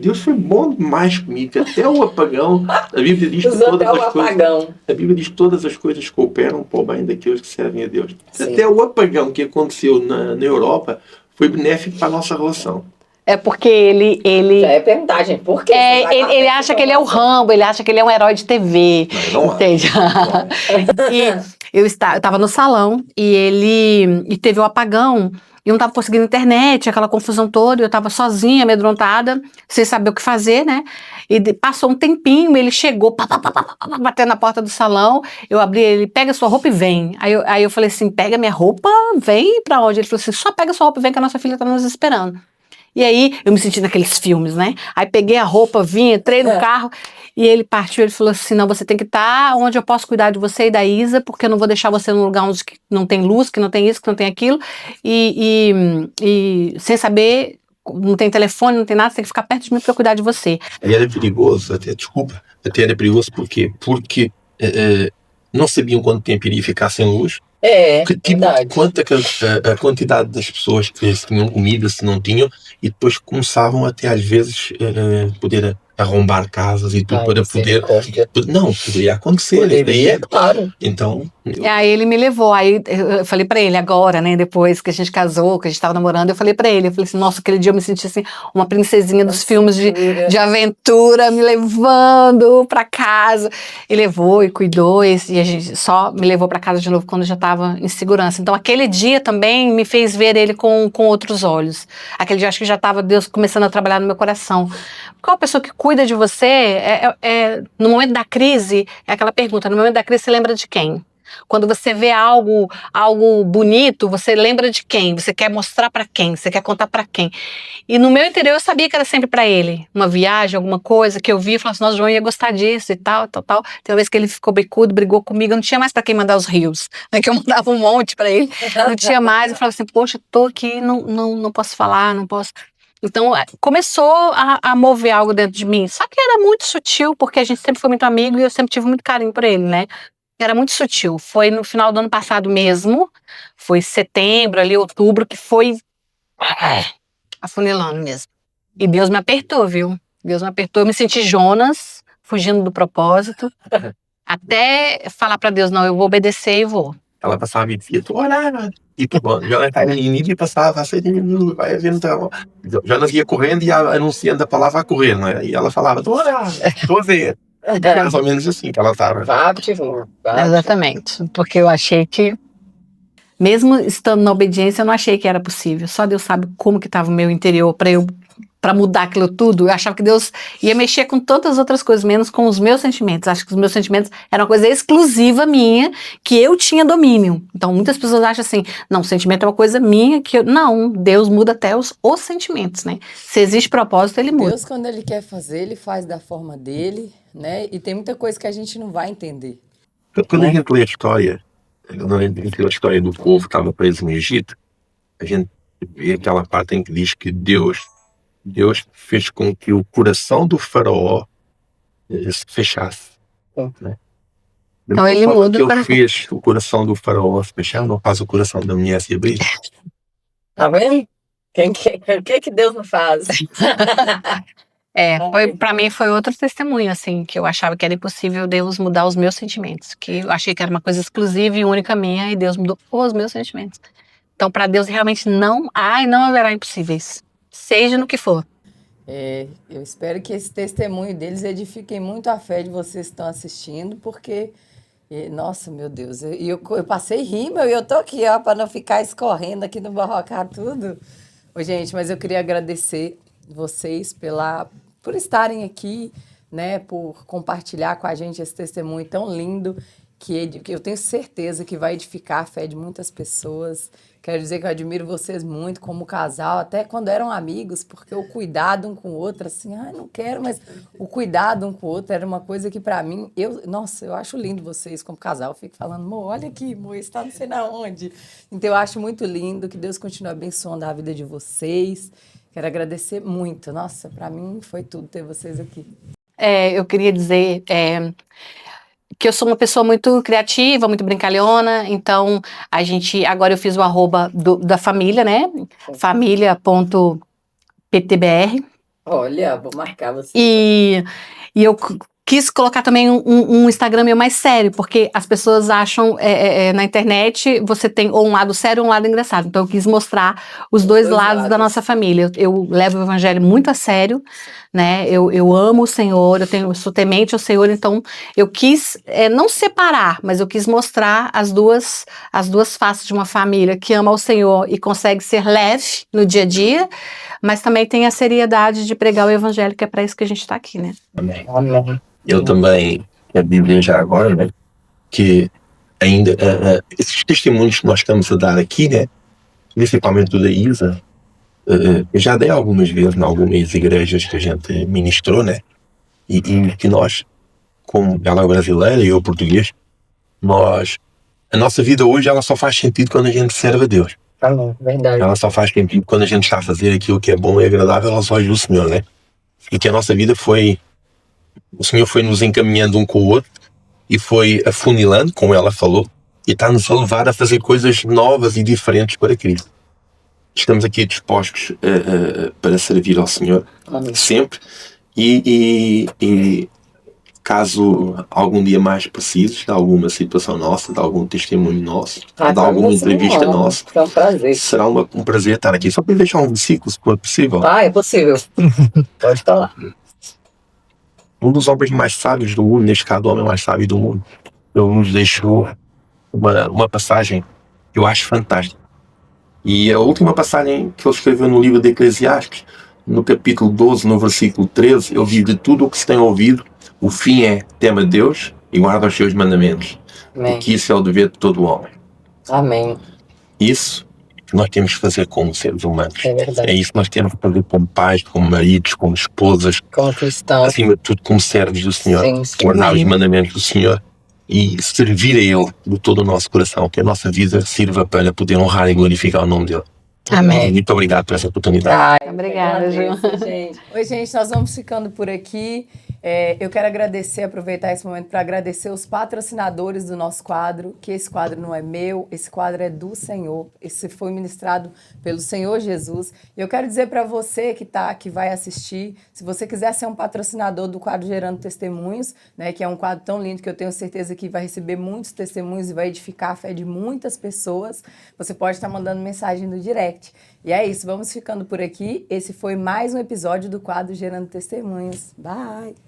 Deus foi bom demais comigo. Até o apagão, a Bíblia diz que a Bíblia diz que todas as coisas cooperam para o bem daqueles que servem a Deus. Sim. Até o apagão que aconteceu na Europa foi benéfico para a nossa relação. É porque ele Já é perguntar, gente, por quê? ele acha que ele é o Rambo, ele acha que ele é um herói de TV. Não Entende? E eu estava no salão e teve o apagão. E eu não estava conseguindo internet, aquela confusão toda, eu estava sozinha, amedrontada, sem saber o que fazer, né? E passou um tempinho, ele chegou, batendo na porta do salão, eu abri ele, pega sua roupa e vem. Aí eu falei assim, pega minha roupa, vem pra onde? Ele falou assim, só pega sua roupa e vem que a nossa filha tá nos esperando. E aí, eu me senti naqueles filmes, né? Aí peguei a roupa, vim, entrei no carro, e ele partiu, ele falou assim, não, você tem que estar onde eu posso cuidar de você e da Isa, porque eu não vou deixar você num lugar onde não tem luz, que não tem isso, que não tem aquilo, e sem saber, não tem telefone, não tem nada, você tem que ficar perto de mim para eu cuidar de você. E era perigoso, até era perigoso por quê? Porque não sabiam quanto tempo iria ficar sem luz. A quantidade das pessoas que se tinham comida, se não tinham, e depois começavam até às vezes poder arrombar casas e tudo para poder. Não, poderia acontecer. Poderia, claro. Então. Aí ele me levou, aí eu falei pra ele agora, né, depois que a gente casou, que a gente tava namorando, eu falei pra ele, assim, nossa, aquele dia eu me senti assim, uma princesinha dos filmes de aventura, me levando pra casa. E levou e cuidou, e a gente só me levou pra casa de novo quando eu já tava em segurança. Então aquele dia também me fez ver ele com outros olhos. Aquele dia acho que já tava Deus começando a trabalhar no meu coração. Qual a pessoa que cuida de você, no momento da crise, é aquela pergunta, no momento da crise você lembra de quem? Quando você vê algo bonito, você lembra de quem? Você quer mostrar para quem? Você quer contar para quem? E no meu interior eu sabia que era sempre para ele. Uma viagem, alguma coisa que eu vi e falava assim, nossa, João ia gostar disso e tal. Tem uma vez que ele ficou bicudo, brigou comigo, eu não tinha mais para quem mandar os rios, né? Que eu mandava um monte para ele, não tinha mais. Eu falava assim, poxa, tô aqui, não posso falar, não posso... Então, começou a mover algo dentro de mim. Só que era muito sutil, porque a gente sempre foi muito amigo e eu sempre tive muito carinho por ele, né? Era muito sutil. Foi no final do ano passado mesmo. Foi setembro, ali, outubro, que foi afunilando mesmo. E Deus me apertou, viu? Deus me apertou. Eu me senti Jonas, fugindo do propósito. Até falar para Deus, não, eu vou obedecer e vou. Ela passava e dizia, tu olha, e tu, bom, já está em e passava assim, vai vendo, já nós ia correndo e anunciando a palavra a correr, não é? E ela falava, tu olha, estou a ver. Mais ou menos assim que ela estava. Exatamente, porque eu achei que, mesmo estando na obediência, eu não achei que era possível. Só Deus sabe como que estava o meu interior para mudar aquilo tudo. Eu achava que Deus ia mexer com tantas outras coisas, menos com os meus sentimentos. Acho que os meus sentimentos eram uma coisa exclusiva minha, que eu tinha domínio. Então, muitas pessoas acham assim, não, o sentimento é uma coisa minha, que eu... Não, Deus muda até os sentimentos, né? Se existe propósito, Ele muda. Deus, quando Ele quer fazer, Ele faz da forma dele, né? E tem muita coisa que a gente não vai entender. Quando a gente lê a história, quando a gente lê a história do povo que estava preso no Egito, a gente vê aquela parte em que diz que Deus fez com que o coração do faraó se fechasse. Né? Então ele muda que ele fez o coração do faraó se fechar, não faz o coração da mulher se abrir. Tá vendo? O que Deus não faz? Para mim foi outro testemunho, assim, que eu achava que era impossível Deus mudar os meus sentimentos, que eu achei que era uma coisa exclusiva e única minha, e Deus mudou os meus sentimentos. Então, para Deus realmente não haverá impossíveis, seja no que for. Eu espero que esse testemunho deles edifiquem muito a fé de vocês que estão assistindo, porque, nossa, meu Deus, eu passei rímel e eu tô aqui, ó, para não ficar escorrendo aqui no barrocar tudo. Ô, gente, mas eu queria agradecer vocês por estarem aqui, né, por compartilhar com a gente esse testemunho tão lindo, que eu tenho certeza que vai edificar a fé de muitas pessoas. Quero dizer que eu admiro vocês muito como casal, até quando eram amigos, porque o cuidado um com o outro, assim, não quero, mas o cuidado um com o outro era uma coisa que para mim, eu acho lindo vocês como casal. Eu fico falando, amor, olha aqui, amor, está não sei na onde. Então eu acho muito lindo, que Deus continue abençoando a vida de vocês. Quero agradecer muito. Nossa, para mim foi tudo ter vocês aqui. Eu queria dizer que eu sou uma pessoa muito criativa, muito brincalhona, então agora eu fiz o @, da família, né? família.ptbr. Olha, vou marcar você. E eu quis colocar também um Instagram meio mais sério, porque as pessoas acham, na internet, você tem ou um lado sério ou um lado engraçado. Então eu quis mostrar os dois lados da nossa família. Eu levo o evangelho muito a sério, né? Eu amo o Senhor, eu sou temente ao Senhor, então eu quis não separar, mas eu quis mostrar as duas faces de uma família que ama ao Senhor e consegue ser leve no dia a dia, mas também tem a seriedade de pregar o evangelho, que é para isso que a gente está aqui, né? Amém. Eu também quero dizer já agora, né, que ainda esses testemunhos que nós estamos a dar aqui, né, principalmente o da Isa, eu já dei algumas vezes em algumas igrejas que a gente ministrou, né, e que nós, como ela é brasileira e eu português, a nossa vida hoje ela só faz sentido quando a gente serve a Deus. Verdade. Ela só faz sentido quando a gente está a fazer aquilo que é bom e agradável aos olhos do Senhor, né? E que a nossa vida o Senhor foi nos encaminhando um com o outro e foi afunilando, como ela falou, e está-nos a levar a fazer coisas novas e diferentes para Cristo. Estamos aqui dispostos para servir ao Senhor. Amém. Sempre. E caso algum dia mais precises de alguma situação nossa, de algum testemunho nosso, de alguma entrevista nossa, é um prazer. Será um prazer estar aqui. Só para deixar um versículo, se for possível. É possível. Pode falar. Um dos homens mais sábios do mundo, neste caso o homem mais sábio do mundo, ele nos deixou uma passagem que eu acho fantástica. E a última passagem que ele escreveu no livro de Eclesiastes, no capítulo 12, no versículo 13, ele diz: de tudo o que se tem ouvido, o fim é: tema Deus e guarda os seus mandamentos. Amém. Porque isso é o dever de todo homem. Amém. Isso que nós temos que fazer como seres humanos. É verdade. É isso que nós temos que fazer como pais, como maridos, como esposas, como cristãos, acima de tudo como servos do Senhor. Sim. Guardar os mandamentos do Senhor e servir a Ele de todo o nosso coração, que a nossa vida sirva para poder honrar e glorificar o nome dEle. Amém. Muito obrigado por essa oportunidade. Obrigada, Ju. Gente. Oi, gente, nós vamos ficando por aqui. Eu quero agradecer, aproveitar esse momento para agradecer os patrocinadores do nosso quadro, que esse quadro não é meu, esse quadro é do Senhor, esse foi ministrado pelo Senhor Jesus. E eu quero dizer para você que vai assistir, se você quiser ser um patrocinador do quadro Gerando Testemunhos, né, que é um quadro tão lindo que eu tenho certeza que vai receber muitos testemunhos e vai edificar a fé de muitas pessoas, você pode estar mandando mensagem no direct. E é isso, vamos ficando por aqui. Esse foi mais um episódio do quadro Gerando Testemunhos. Bye!